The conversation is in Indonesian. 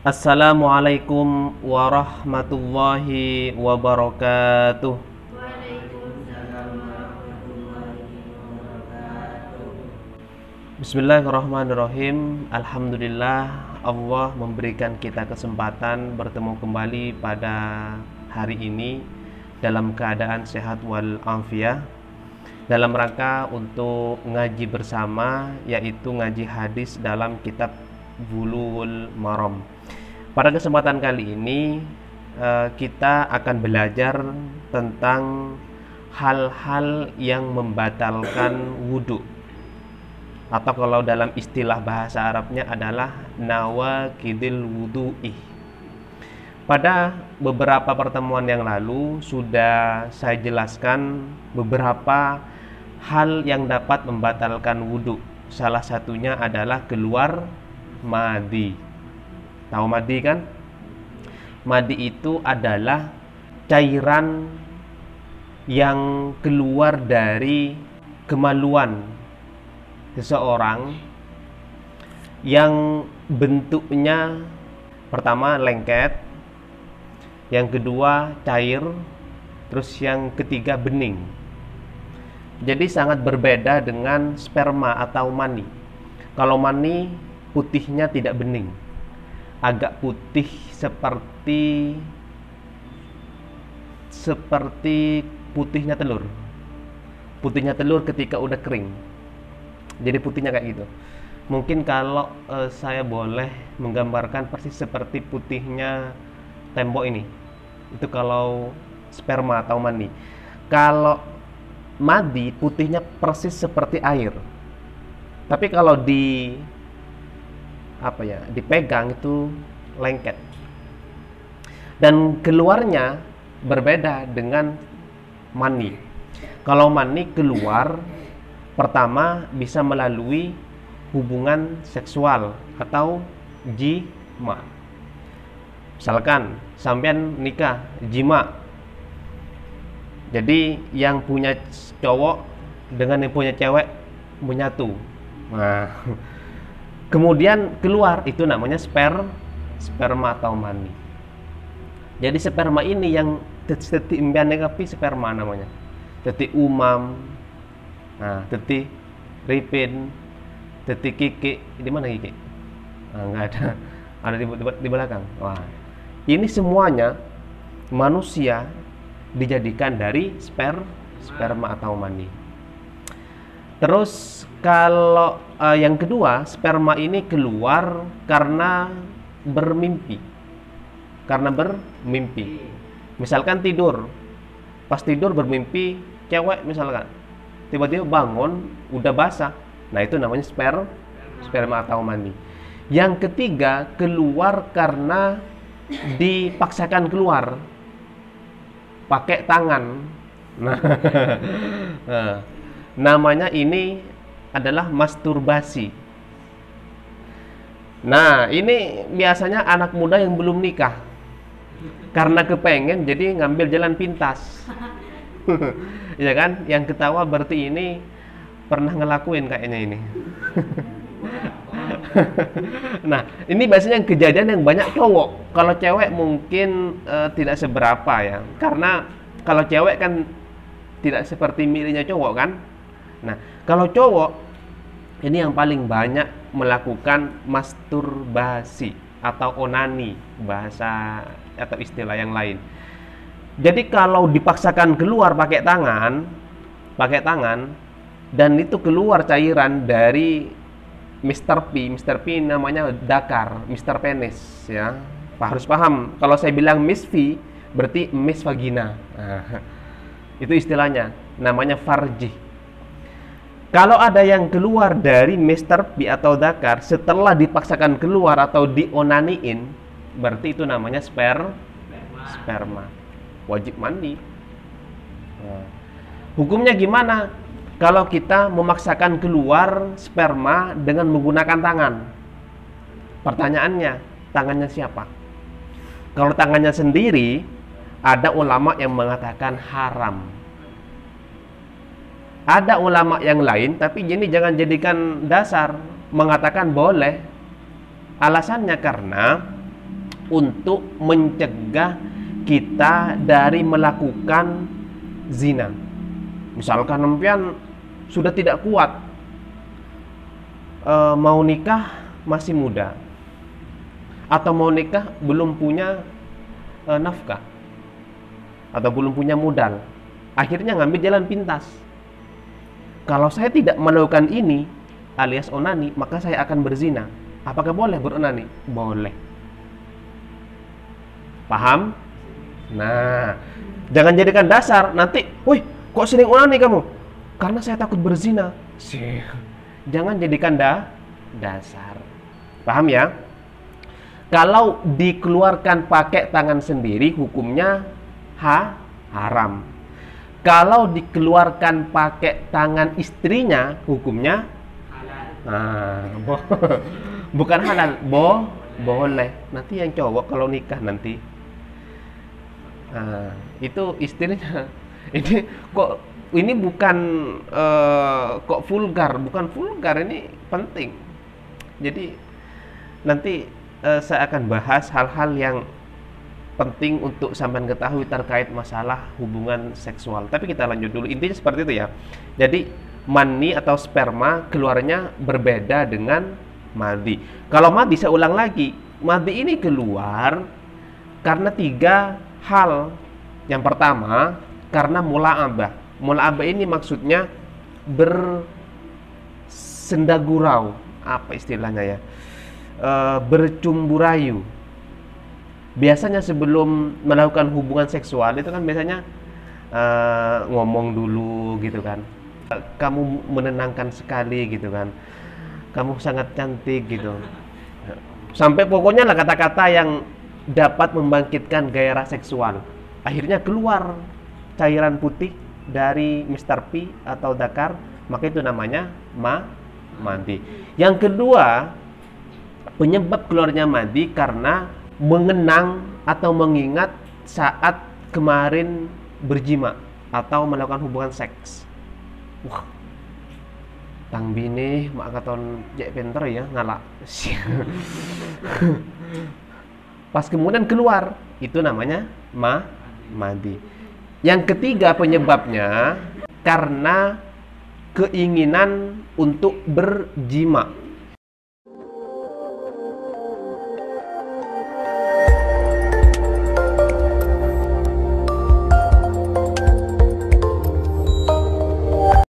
Assalamualaikum warahmatullahi wabarakatuh. Bismillahirrahmanirrahim. Alhamdulillah, Allah memberikan kita kesempatan bertemu kembali pada hari ini dalam keadaan sehat walafiat, dalam rangka untuk ngaji bersama, yaitu ngaji hadis dalam kitab Bulughul Maram. Pada kesempatan kali ini kita akan belajar tentang hal-hal yang membatalkan wudhu, atau kalau dalam istilah bahasa Arabnya adalah nawaqidil wudhu'i. Pada beberapa pertemuan yang lalu sudah saya jelaskan beberapa hal yang dapat membatalkan wudhu. Salah satunya adalah keluar madi. Tahu madi kan? Madi itu adalah cairan yang keluar dari kemaluan seseorang yang bentuknya pertama lengket, yang kedua cair, terus yang ketiga bening. Jadi sangat berbeda dengan sperma atau mani. Kalau mani putihnya tidak bening, agak putih seperti putihnya telur. Putihnya telur ketika udah kering. Jadi putihnya kayak gitu. Mungkin kalau saya boleh menggambarkan persis seperti putihnya tembok ini. Itu kalau sperma atau mani. Kalau madi putihnya persis seperti air. Tapi kalau dipegang itu lengket. Dan keluarnya berbeda dengan mani. Kalau mani keluar pertama bisa melalui hubungan seksual atau jima. Misalkan sampean nikah, jima. Jadi yang punya cowok dengan yang punya cewek menyatu. Nah, kemudian keluar, itu namanya sperma atau mani. Jadi sperma ini yang teti impiannya kapi sperma namanya. Teti umam. Nah, teti ripin, teti kiki, di mana kiki? Nah, nggak ada di belakang. Wah, ini semuanya manusia dijadikan dari sperma atau mani. Terus kalau yang kedua, sperma ini keluar karena bermimpi. Misalkan tidur, pas tidur bermimpi cewek misalkan, tiba-tiba bangun udah basah. Nah, itu namanya sperma atau mani. Yang ketiga, keluar karena dipaksakan keluar pakai tangan. Nah, namanya ini adalah masturbasi. Nah, ini biasanya anak muda yang belum nikah, karena kepengen jadi ngambil jalan pintas. Ya kan? Yang ketawa berarti ini pernah ngelakuin kayaknya ini. Nah, ini biasanya kejadian yang banyak cowok. Kalau cewek mungkin tidak seberapa ya. Karena kalau cewek kan tidak seperti milihnya cowok kan. Nah, kalau cowok ini yang paling banyak melakukan masturbasi atau onani, bahasa atau istilah yang lain. Jadi kalau dipaksakan keluar pakai tangan dan itu keluar cairan dari Mr. P namanya dakar, Mr. Penis ya. Harus paham, kalau saya bilang Miss V berarti Miss Vagina. Nah, itu istilahnya, namanya farji. Kalau ada yang keluar dari Mr. P atau dakar setelah dipaksakan keluar atau dionaniin, berarti itu namanya sperma. Wajib mandi. Nah, hukumnya gimana kalau kita memaksakan keluar sperma dengan menggunakan tangan? Pertanyaannya, tangannya siapa? Kalau tangannya sendiri, ada ulama yang mengatakan haram. Ada ulama yang lain, tapi ini jangan jadikan dasar, mengatakan boleh. Alasannya karena untuk mencegah kita dari melakukan zina. Misalkan nempian sudah tidak kuat, mau nikah masih muda, atau mau nikah belum punya nafkah, atau belum punya modal, akhirnya ngambil jalan pintas. Kalau saya tidak melakukan ini alias onani, maka saya akan berzina. Apakah boleh beronani? Boleh. Paham? Nah, jangan jadikan dasar nanti, wih, kok sering onani kamu? Karena saya takut berzina. Jangan jadikan dasar. Paham ya? Kalau dikeluarkan pakai tangan sendiri, hukumnya haram. Kalau dikeluarkan pakai tangan istrinya, hukumnya halal. Bukan halal, boleh. Nanti yang cowok kalau nikah nanti, itu istrinya. Ini bukan kok vulgar, bukan vulgar, ini penting. Jadi nanti saya akan bahas hal-hal yang penting untuk sampean ketahui terkait masalah hubungan seksual. Tapi kita lanjut dulu. Intinya seperti itu ya. Jadi mani atau sperma keluarnya berbeda dengan madi. Kalau madi, saya ulang lagi, madi ini keluar karena 3 hal. Yang pertama, karena mula'abah. Mula'abah ini maksudnya bersendagurau, apa istilahnya ya, bercumbu rayu. Biasanya sebelum melakukan hubungan seksual itu kan biasanya ngomong dulu gitu kan, kamu menenangkan sekali gitu kan, kamu sangat cantik gitu, sampai pokoknya lah kata-kata yang dapat membangkitkan gairah seksual. Akhirnya keluar cairan putih dari Mr. P atau dakar, maka itu namanya madi. Yang kedua, penyebab keluarnya madi karena mengenang atau mengingat saat kemarin berjima atau melakukan hubungan seks. Wah, tang bini mak katon jek pinter ya ngalak. Pas kemudian keluar, itu namanya madi. Yang ketiga penyebabnya karena keinginan untuk berjima.